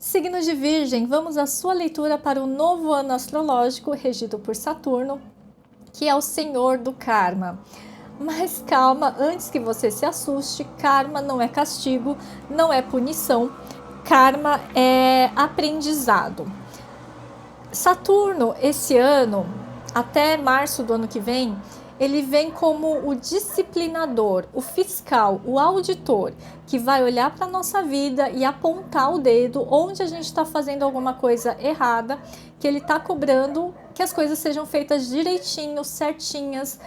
Signo de Virgem, vamos à sua leitura para o novo ano astrológico regido por Saturno, que é o senhor do karma. Mas calma, antes que você se assuste, karma não é castigo, não é punição, karma é aprendizado. Saturno, esse ano, até março do ano que vem, ele vem como o disciplinador, o fiscal, o auditor, que vai olhar para a nossa vida e apontar o dedo onde a gente está fazendo alguma coisa errada, que ele está cobrando que as coisas sejam feitas direitinho, certinhas,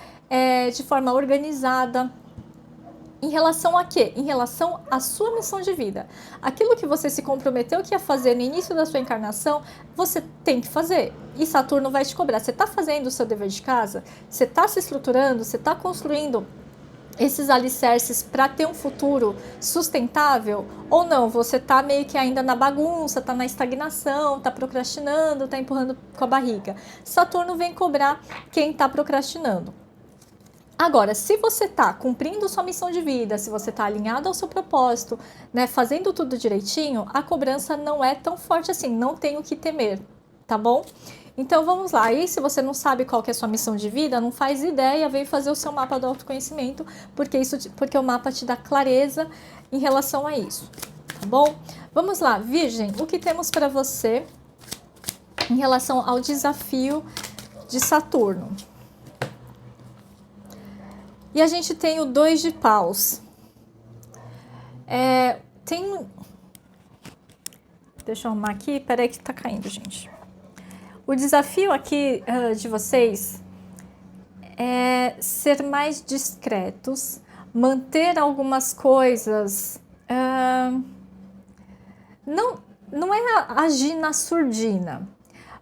de forma organizada. Em relação a quê? Em relação à sua missão de vida. Aquilo que você se comprometeu que ia fazer no início da sua encarnação, você tem que fazer. E Saturno vai te cobrar. Você está fazendo o seu dever de casa? Você está se estruturando? Você está construindo esses alicerces para ter um futuro sustentável? Ou não? Você está meio que ainda na bagunça, está na estagnação, está procrastinando, está empurrando com a barriga. Saturno vem cobrar quem está procrastinando. Agora, se você está cumprindo sua missão de vida, se você está alinhado ao seu propósito, né, fazendo tudo direitinho, a cobrança não é tão forte assim, não tem o que temer, tá bom? Então vamos lá, e se você não sabe qual que é a sua missão de vida, não faz ideia, vem fazer o seu mapa do autoconhecimento, porque o mapa te dá clareza em relação a isso, tá bom? Vamos lá, Virgem, o que temos para você em relação ao desafio de Saturno? E a gente tem o 2 de paus. Deixa eu arrumar aqui. Peraí que tá caindo, gente. O desafio aqui de vocês é ser mais discretos, manter algumas coisas. Não é agir na surdina,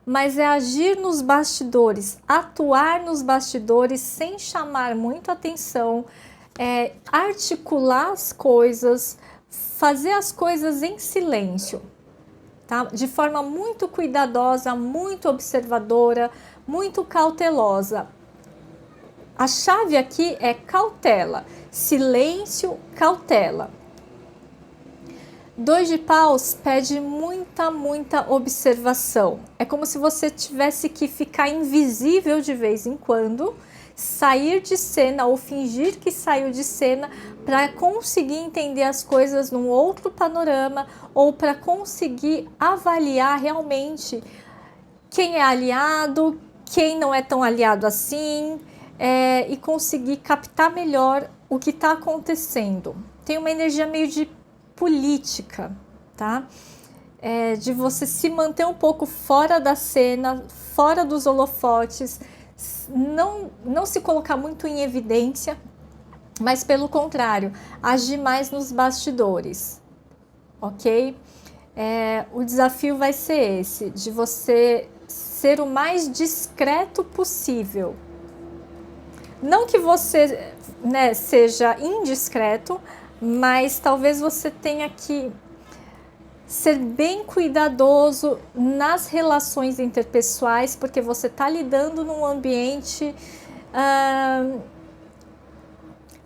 mas é agir nos bastidores, atuar nos bastidores sem chamar muito atenção, articular as coisas, fazer as coisas em silêncio, tá? De forma muito cuidadosa, muito observadora, muito cautelosa. A chave aqui é cautela, silêncio, cautela. 2 de paus pede muita observação. É como se você tivesse que ficar invisível de vez em quando, sair de cena ou fingir que saiu de cena para conseguir entender as coisas num outro panorama ou para conseguir avaliar realmente quem é aliado, quem não é tão aliado assim, e conseguir captar melhor o que está acontecendo. Tem uma energia meio de política, tá? De você se manter um pouco fora da cena, fora dos holofotes, não se colocar muito em evidência, mas pelo contrário, agir mais nos bastidores, ok? O desafio vai ser esse, de você ser o mais discreto possível. Não que você, né, seja indiscreto, mas talvez você tenha que ser bem cuidadoso nas relações interpessoais, porque você está lidando num ambiente,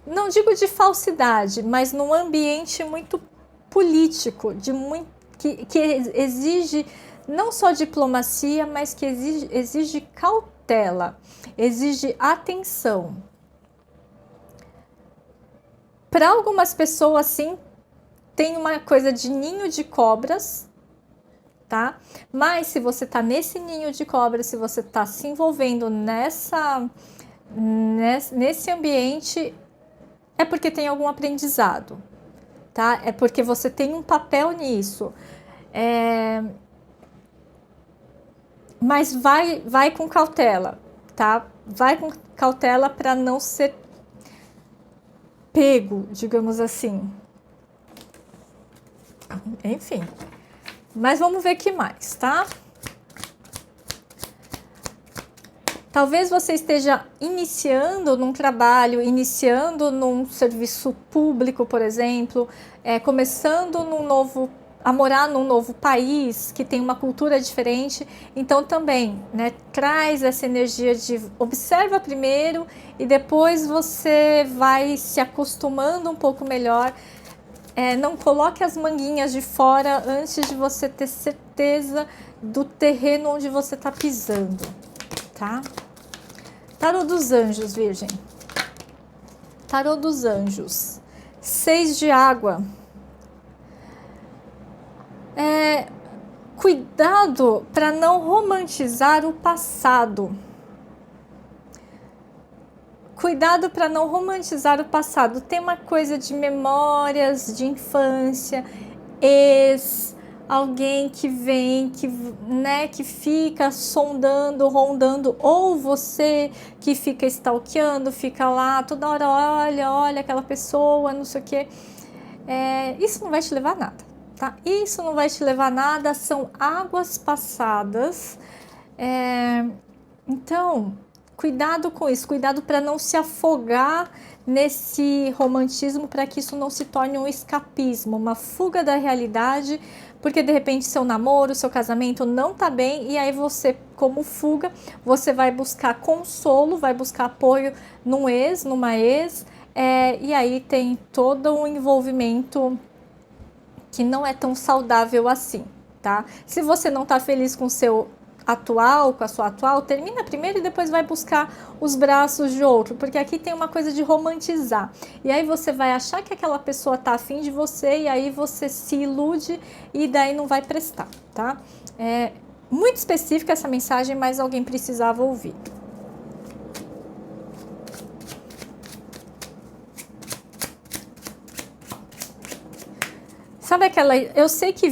não digo de falsidade, mas num ambiente muito político, que exige não só diplomacia, mas que exige cautela, exige atenção. Para algumas pessoas, sim, tem uma coisa de ninho de cobras, tá? Mas se você tá nesse ninho de cobras, se você tá se envolvendo nesse ambiente, é porque tem algum aprendizado, tá? É porque você tem um papel nisso. Mas vai com cautela, tá? Vai com cautela para não ser pego, digamos assim. Enfim. Mas vamos ver o que mais, tá? Talvez você esteja iniciando num trabalho, iniciando num serviço público, por exemplo, começando a morar num novo país que tem uma cultura diferente. Então também, né, traz essa energia de observa primeiro e depois você vai se acostumando um pouco melhor não coloque as manguinhas de fora antes de você ter certeza do terreno onde você está pisando, tá? Tarô dos Anjos, Virgem. Tarô dos Anjos. 6 de água. Cuidado para não romantizar o passado. Cuidado para não romantizar o passado. Tem uma coisa de memórias de infância, alguém que vem, que fica sondando, rondando, ou você que fica stalkeando, fica lá toda hora, olha aquela pessoa, não sei o quê. Isso não vai te levar a nada, tá? Isso não vai te levar a nada, são águas passadas. Então, cuidado com isso, cuidado para não se afogar nesse romantismo, para que isso não se torne um escapismo, uma fuga da realidade, porque de repente seu namoro, seu casamento não tá bem, e aí você, como fuga, você vai buscar consolo, vai buscar apoio num ex, numa ex, e aí tem todo um envolvimento que não é tão saudável assim, tá? Se você não tá feliz com o seu atual, com a sua atual, termina primeiro e depois vai buscar os braços de outro, porque aqui tem uma coisa de romantizar, e aí você vai achar que aquela pessoa tá afim de você, e aí você se ilude, e daí não vai prestar, tá? Muito específica essa mensagem, mas alguém precisava ouvir. Sabe aquela... Eu sei que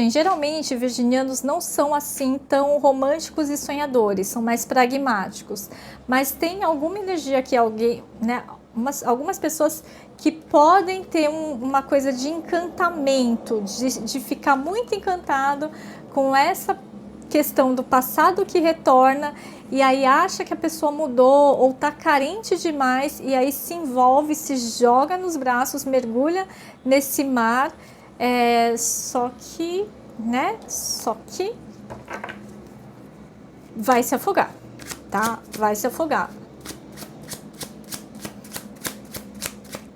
geralmente virginianos não são assim tão românticos e sonhadores, são mais pragmáticos. Mas tem alguma energia que alguém, né? Algumas pessoas que podem ter uma coisa de encantamento, de ficar muito encantado com essa questão do passado que retorna, e aí acha que a pessoa mudou ou tá carente demais, e aí se envolve, se joga nos braços, mergulha nesse mar. Só que vai se afogar, tá? Vai se afogar.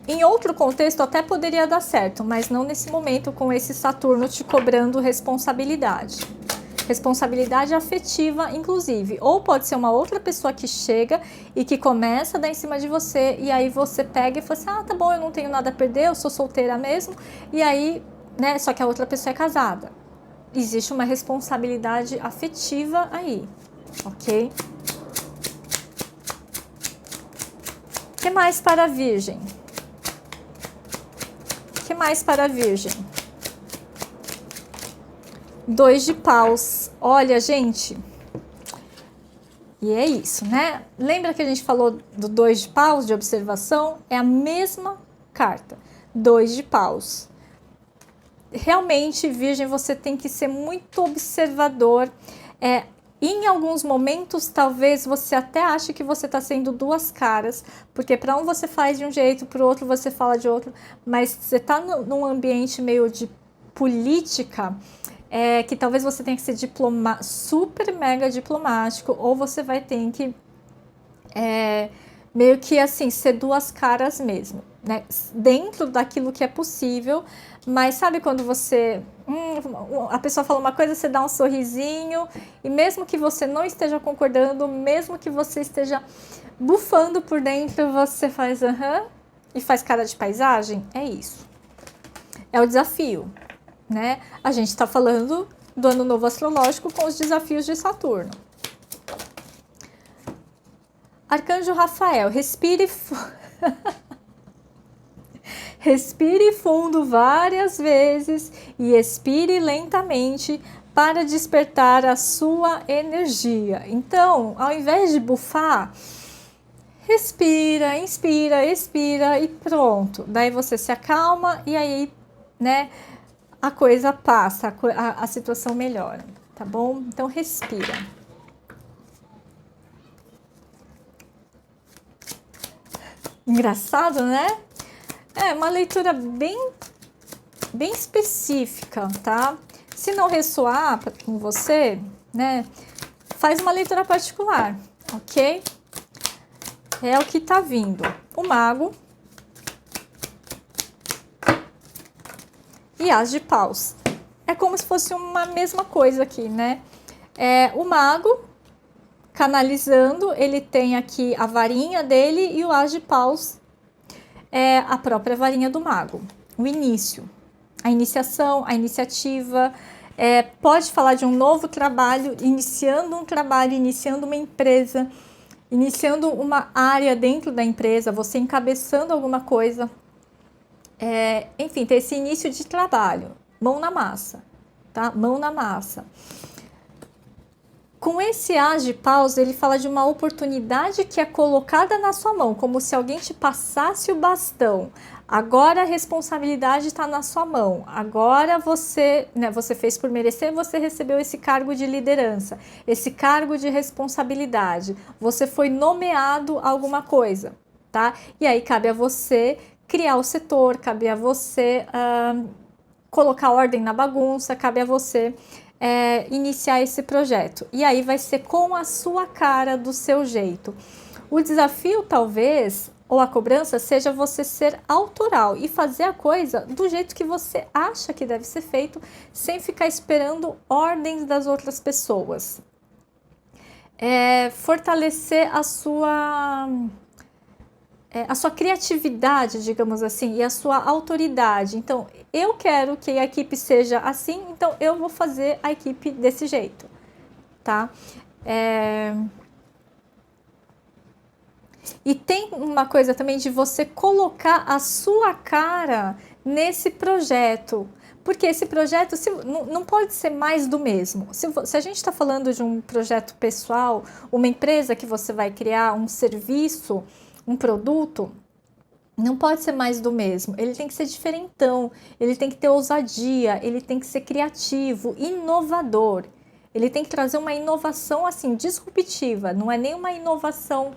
Em outro contexto até poderia dar certo, mas não nesse momento, com esse Saturno te cobrando responsabilidade. Responsabilidade afetiva, inclusive. Ou pode ser uma outra pessoa que chega e que começa a dar em cima de você, e aí você pega e fala assim, tá bom, eu não tenho nada a perder, eu sou solteira mesmo, e aí, né, só que a outra pessoa é casada. Existe uma responsabilidade afetiva aí, ok? O que mais para a Virgem? O que mais para a Virgem? 2 de paus. Olha, gente, e é isso, né? Lembra que a gente falou do 2 de paus, de observação? É a mesma carta, 2 de paus. Realmente, Virgem, você tem que ser muito observador. Em alguns momentos, talvez você até ache que você está sendo duas caras, porque para um você faz de um jeito, para o outro você fala de outro, mas você está num ambiente meio de política, que talvez você tenha que ser super mega diplomático, ou você vai ter que meio que assim, ser duas caras mesmo, né? Dentro daquilo que é possível, mas sabe quando você... a pessoa fala uma coisa, você dá um sorrisinho, e mesmo que você não esteja concordando, mesmo que você esteja bufando por dentro, você faz e faz cara de paisagem, é isso. É o desafio, né? A gente está falando do ano novo astrológico com os desafios de Saturno. Arcanjo Rafael, respire respire fundo várias vezes e expire lentamente para despertar a sua energia. Então, ao invés de bufar, respira, inspira, expira e pronto. Daí você se acalma e aí, né, a coisa passa, a situação melhora, tá bom? Então, respira. Engraçado, né? É uma leitura bem específica, tá? Se não ressoar com você, né, faz uma leitura particular, ok? É o que tá vindo. O mago. e As de Paus. É como se fosse uma mesma coisa aqui, né? O mago canalizando, ele tem aqui a varinha dele e o As de Paus é a própria varinha do mago. O início, a iniciação, a iniciativa. Pode falar de um novo trabalho, iniciando um trabalho, iniciando uma empresa, iniciando uma área dentro da empresa, você encabeçando alguma coisa. Enfim, ter esse início de trabalho, mão na massa, tá? Mão na massa. Com esse As de Paus, ele fala de uma oportunidade que é colocada na sua mão, como se alguém te passasse o bastão. Agora a responsabilidade está na sua mão. Agora você fez por merecer, você recebeu esse cargo de liderança, esse cargo de responsabilidade. Você foi nomeado a alguma coisa, tá? E aí cabe a você criar o setor, cabe a você colocar ordem na bagunça, cabe a você iniciar esse projeto. E aí vai ser com a sua cara, do seu jeito. O desafio, talvez, ou a cobrança, seja você ser autoral e fazer a coisa do jeito que você acha que deve ser feito, sem ficar esperando ordens das outras pessoas. Fortalecer a sua criatividade, digamos assim, e a sua autoridade. Então, eu quero que a equipe seja assim, então eu vou fazer a equipe desse jeito, tá? E tem uma coisa também de você colocar a sua cara nesse projeto, porque esse projeto não pode ser mais do mesmo. Se a gente está falando de um projeto pessoal, uma empresa que você vai criar, um serviço, um produto, não pode ser mais do mesmo. Ele tem que ser diferentão, ele tem que ter ousadia, ele tem que ser criativo, inovador. Ele tem que trazer uma inovação assim, disruptiva, não é nem uma inovação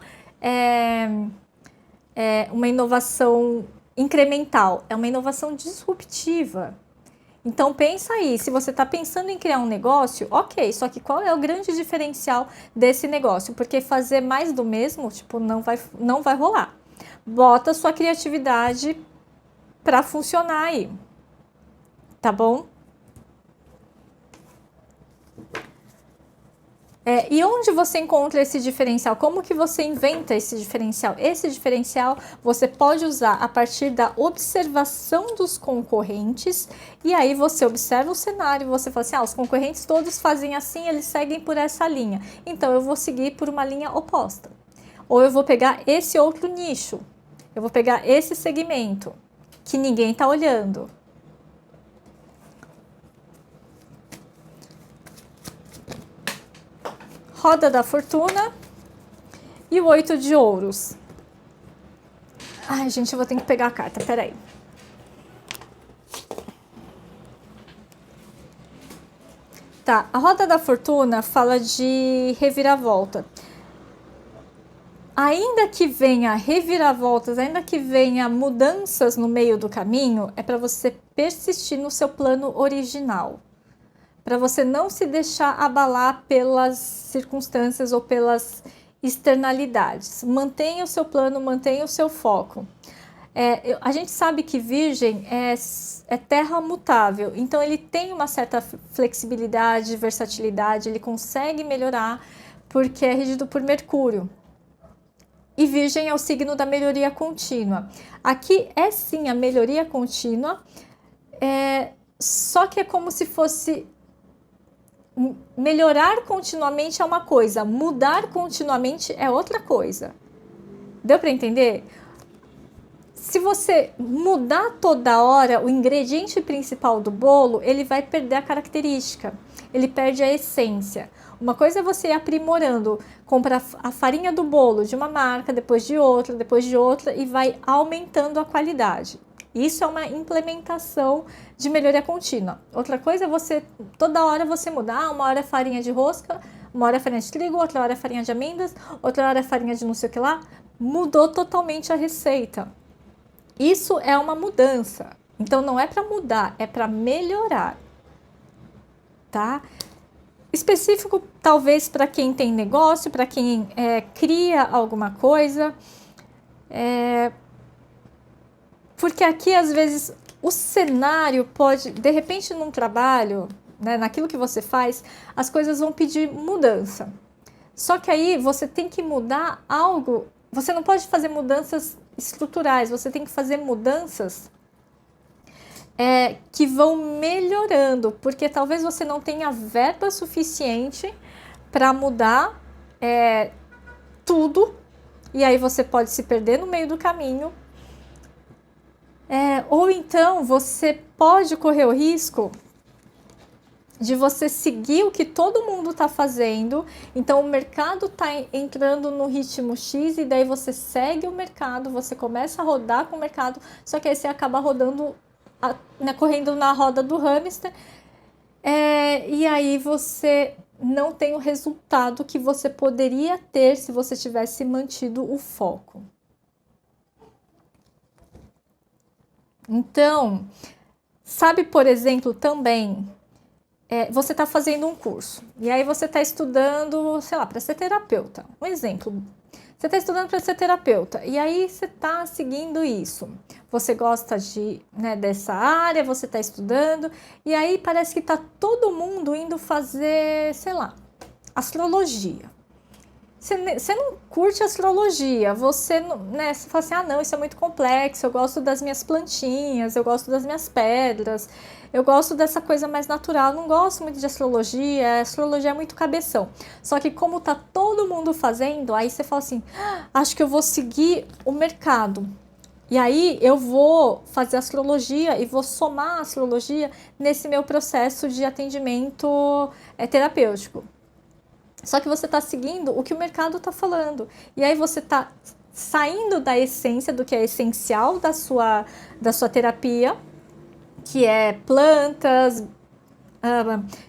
incremental, é uma inovação disruptiva. Então pensa aí, se você está pensando em criar um negócio, ok, só que qual é o grande diferencial desse negócio? Porque fazer mais do mesmo, tipo, não vai rolar. Bota sua criatividade para funcionar aí, tá bom? E onde você encontra esse diferencial? Como que você inventa esse diferencial? Esse diferencial você pode usar a partir da observação dos concorrentes, e aí você observa o cenário, você fala assim, os concorrentes todos fazem assim, eles seguem por essa linha, então eu vou seguir por uma linha oposta. Ou eu vou pegar esse outro nicho, eu vou pegar esse segmento que ninguém está olhando. Roda da Fortuna e o 8 de Ouros. Ai, gente, eu vou ter que pegar a carta, peraí. Tá, a Roda da Fortuna fala de reviravolta. Ainda que venha reviravoltas, ainda que venha mudanças no meio do caminho, é para você persistir no seu plano original. Para você não se deixar abalar pelas circunstâncias ou pelas externalidades. Mantenha o seu plano, mantenha o seu foco. A gente sabe que Virgem é terra mutável, então ele tem uma certa flexibilidade, versatilidade, ele consegue melhorar porque é regido por Mercúrio. E Virgem é o signo da melhoria contínua. Aqui é sim a melhoria contínua, só que é como se fosse... Melhorar continuamente é uma coisa, mudar continuamente é outra coisa. Deu para entender? Se você mudar toda hora o ingrediente principal do bolo, ele vai perder a característica, ele perde a essência. Uma coisa é você ir aprimorando, compra a farinha do bolo de uma marca, depois de outra e vai aumentando a qualidade. Isso é uma implementação de melhoria contínua. Outra coisa é você, toda hora você mudar, uma hora é farinha de rosca, uma hora é farinha de trigo, outra hora é farinha de amêndoas, outra hora é farinha de não sei o que lá. Mudou totalmente a receita. Isso é uma mudança. Então não é para mudar, é para melhorar. Tá? Específico talvez para quem tem negócio, para quem cria alguma coisa. Porque aqui às vezes o cenário pode, de repente, num trabalho, né, naquilo que você faz, as coisas vão pedir mudança. Só que aí você tem que mudar algo, você não pode fazer mudanças estruturais, você tem que fazer mudanças que vão melhorando, porque talvez você não tenha verba suficiente para mudar tudo, e aí você pode se perder no meio do caminho. Ou então você pode correr o risco de você seguir o que todo mundo está fazendo, então o mercado está entrando no ritmo X e daí você segue o mercado, você começa a rodar com o mercado, só que aí você acaba rodando, correndo na roda do hamster, e aí você não tem o resultado que você poderia ter se você tivesse mantido o foco. Então, sabe, por exemplo, também, você está fazendo um curso, e aí você está estudando, sei lá, para ser terapeuta. Um exemplo, você está estudando para ser terapeuta, e aí você está seguindo isso. Você gosta dessa área, você está estudando, e aí parece que está todo mundo indo fazer, sei lá, astrologia. Você não curte astrologia, você fala assim, não, isso é muito complexo, eu gosto das minhas plantinhas, eu gosto das minhas pedras, eu gosto dessa coisa mais natural, não gosto muito de astrologia, a astrologia é muito cabeção. Só que como tá todo mundo fazendo, aí você fala assim, acho que eu vou seguir o mercado. E aí eu vou fazer astrologia e vou somar a astrologia nesse meu processo de atendimento terapêutico. Só que você está seguindo o que o mercado está falando. E aí você está saindo da essência, do que é essencial da sua terapia, que é plantas,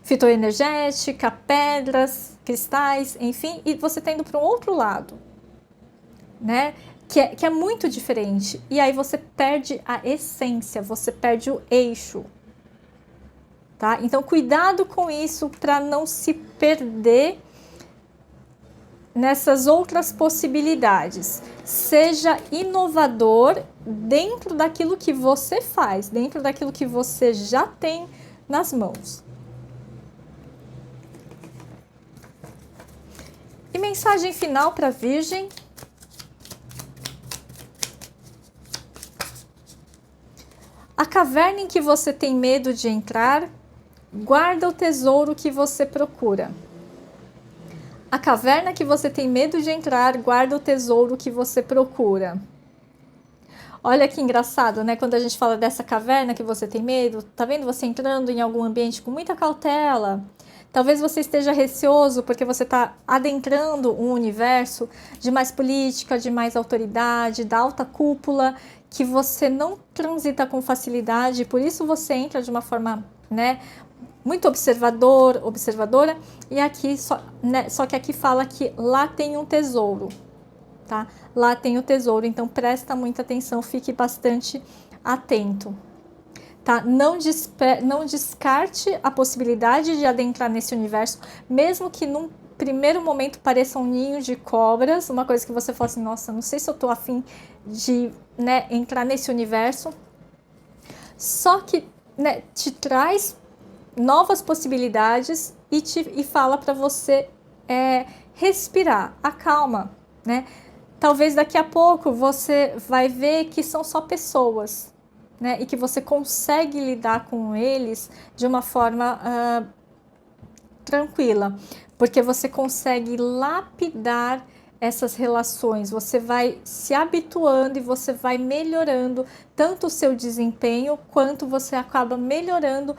fitoenergética, pedras, cristais, enfim, e você está indo para um outro lado, né? Que é muito diferente. E aí você perde a essência, você perde o eixo. Tá? Então, cuidado com isso para não se perder nessas outras possibilidades. Seja inovador dentro daquilo que você faz, dentro daquilo que você já tem nas mãos. E mensagem final para a Virgem. A caverna em que você tem medo de entrar, guarda o tesouro que você procura. A caverna que você tem medo de entrar, guarda o tesouro que você procura. Olha que engraçado, né? Quando a gente fala dessa caverna que você tem medo, tá vendo você entrando em algum ambiente com muita cautela? Talvez você esteja receoso porque você está adentrando um universo de mais política, de mais autoridade, da alta cúpula, que você não transita com facilidade, por isso você entra de uma forma, muito observadora, e aqui só que aqui fala que lá tem um tesouro, tá? Lá tem o tesouro, então presta muita atenção, fique bastante atento, tá? Não descarte a possibilidade de adentrar nesse universo, mesmo que num primeiro momento pareça um ninho de cobras, uma coisa que você fala assim, nossa, não sei se eu tô afim de entrar nesse universo, só que te traz novas possibilidades e fala para você respirar, acalma, né? Talvez daqui a pouco você vai ver que são só pessoas, e que você consegue lidar com eles de uma forma tranquila, porque você consegue lapidar essas relações, você vai se habituando e você vai melhorando tanto o seu desempenho, quanto você acaba melhorando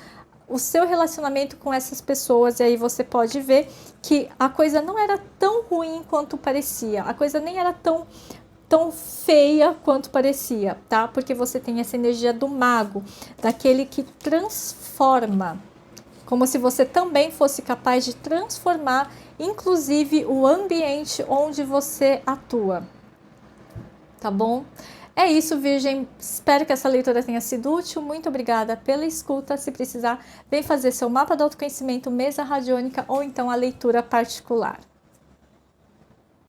o seu relacionamento com essas pessoas, e aí você pode ver que a coisa não era tão ruim quanto parecia, a coisa nem era tão feia quanto parecia, tá? Porque você tem essa energia do mago, daquele que transforma, como se você também fosse capaz de transformar, inclusive, o ambiente onde você atua, tá bom? É isso, Virgem. Espero que essa leitura tenha sido útil. Muito obrigada pela escuta. Se precisar, vem fazer seu mapa do autoconhecimento, mesa radiônica ou então a leitura particular.